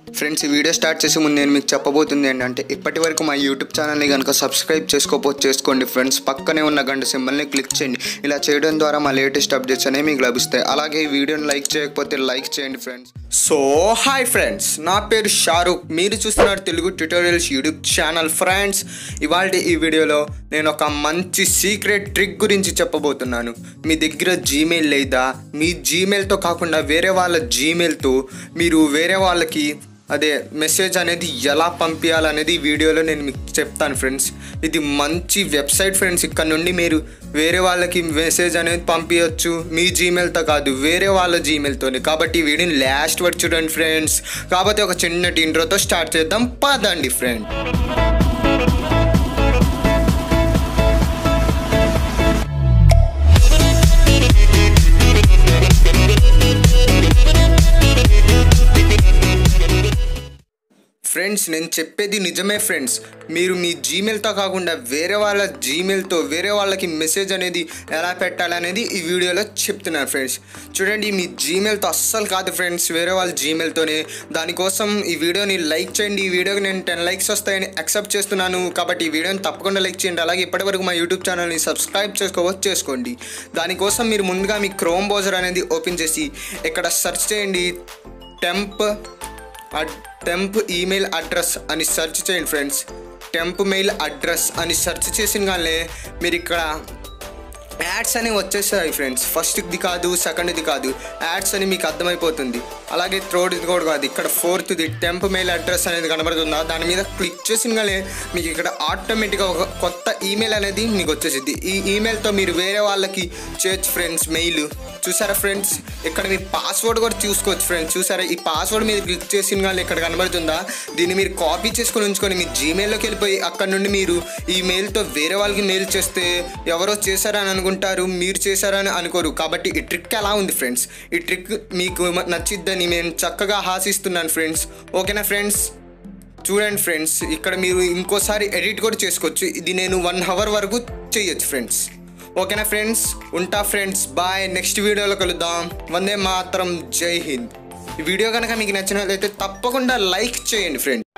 Friends, ఈ video start చేసే ముందు నేను మీకు చెప్పబోతుంది ఏంటంటే, ఇప్పటి వరకు మా యూట్యూబ్ ఛానల్ని కనుక సబ్స్క్రైబ్ చేసుకోండి ఫ్రెండ్స్. పక్కనే ఉన్న గంట సింబల్ని క్లిక్ చేయండి. ఇలా చేయడం ద్వారా మా లేటెస్ట్ అప్డేట్స్ అనేవి మీకు లభిస్తాయి. అలాగే ఈ వీడియోని లైక్ చేయకపోతే లైక్ చేయండి ఫ్రెండ్స్. సో హాయ్ ఫ్రెండ్స్, నా పేరు షారుఖ్. మీరు చూస్తున్నారు Telugu tutorials YouTube channel. Friends, ఇవాళ ఈ వీడియోలో నేను ఒక మంచి సీక్రెట్ ట్రిక్ గురించి చెప్పబోతున్నాను. మీ దగ్గర జీమెయిల్ లేదా మీ జీమెయిల్తో కాకుండా వేరే వాళ్ళ జీమెయిల్తో మీరు వేరే వాళ్ళకి మెసేజ్ అనేది ఎలా పంపించాలనేది ఈ వీడియోలో నేను మీకు చెప్తాను ఫ్రెండ్స్. ఇది మంచి వెబ్సైట్ ఫ్రెండ్స్. ఇక్కడ నుండి మీరు వేరే వాళ్ళకి మెసేజ్ అనేది పంపించవచ్చు, మీ జీమెయిల్తో కాదు, వేరే వాళ్ళ జీమెయిల్తోని. కాబట్టి ఈ వీడియోని లాస్ట్ వరకు చూడండి ఫ్రెండ్స్. కాబట్టి ఒక చిన్నటి ఇంట్రోతో స్టార్ట్ చేద్దాం, పదండి ఫ్రెండ్. ఫ్రెండ్స్, నేను చెప్పేది నిజమే ఫ్రెండ్స్. మీరు మీ జీమెయిల్తో కాకుండా వేరే వాళ్ళ జీమెయిల్తో వేరే వాళ్ళకి మెసేజ్ అనేది ఎలా పెట్టాలనేది ఈ వీడియోలో చెప్తున్నాను ఫ్రెండ్స్. చూడండి, మీ జీమెయిల్తో అస్సలు కాదు ఫ్రెండ్స్, వేరే వాళ్ళ జీమెయిల్తోనే. దానికోసం ఈ వీడియోని లైక్ చేయండి. ఈ వీడియోకి నేను 10 likes వస్తాయని యాక్సెప్ట్ చేస్తున్నాను. కాబట్టి ఈ వీడియోని తప్పకుండా లైక్ చేయండి. అలాగే ఇప్పటివరకు మా యూట్యూబ్ ఛానల్ని సబ్స్క్రైబ్ చేసుకోండి. దానికోసం మీరు ముందుగా మీ క్రోమ్ బ్రౌజర్ అనేది ఓపెన్ చేసి ఇక్కడ సెర్చ్ చేయండి, టెంప్ ఈమెయిల్ అడ్రస్ అని సెర్చ్ చేయండి ఫ్రెండ్స్. టెంప్ మెయిల్ అడ్రస్ అని సెర్చ్ చేసిన కానీ మీరు ఇక్కడ యాడ్స్ అనేవి వచ్చేస్తాయి ఫ్రెండ్స్. ఫస్ట్ది కాదు, సెకండ్ది కాదు, యాడ్స్ అని మీకు అర్థమైపోతుంది. అలాగే థర్డ్ది కూడా కాదు, ఇక్కడ ఫోర్త్ది టెంప్ మెయిల్ అడ్రస్ అనేది కనబడుతుందా, దాని మీద క్లిక్ చేసిన కానీ మీకు ఇక్కడ ఆటోమేటిక్గా ఒక కొత్త ఈమెయిల్ అనేది మీకు వచ్చేసింది. ఈ ఈమెయిల్తో మీరు వేరే వాళ్ళకి చేయొచ్చు ఫ్రెండ్స్ మెయిల్. చూసారా ఫ్రెండ్స్, ఇక్కడ మీ పాస్వర్డ్ కూడా చూసుకోవచ్చు ఫ్రెండ్స్. చూసారా, ఈ పాస్వర్డ్ మీద క్లిక్ చేసిన కానీ ఇక్కడ కనబడుతుందా, దీన్ని మీరు కాపీ చేసుకొని ఉంచుకొని మీ జీమెయిల్లోకి వెళ్ళిపోయి అక్కడ నుండి మీరు ఈ మెయిల్తో వేరే వాళ్ళకి మెయిల్ చేస్తే ఎవరో చేశారని అనుకుంటారు, మీరు చేశారని అనుకోరు. కాబట్టి ఈ ట్రిక్ ఎలా ఉంది ఫ్రెండ్స్, ఈ ట్రిక్ మీకు నచ్చిద్దని నేను చక్కగా ఆశిస్తున్నాను ఫ్రెండ్స్. ఓకేనా ఫ్రెండ్స్? చూడండి ఫ్రెండ్స్, ఇక్కడ మీరు ఇంకోసారి ఎడిట్ కూడా చేసుకోవచ్చు. ఇది నేను 1 hour వరకు చేయొచ్చు ఫ్రెండ్స్. ఓకేనా ఫ్రెండ్స్? ఉంటా ఫ్రెండ్స్, బాయ్. నెక్స్ట్ వీడియోలో కలుద్దాం. వందే మాతరం, జై హింద్. ఈ వీడియో కనుక మీకు నచ్చినట్లయితే తప్పకుండా లైక్ చేయండి ఫ్రెండ్స్.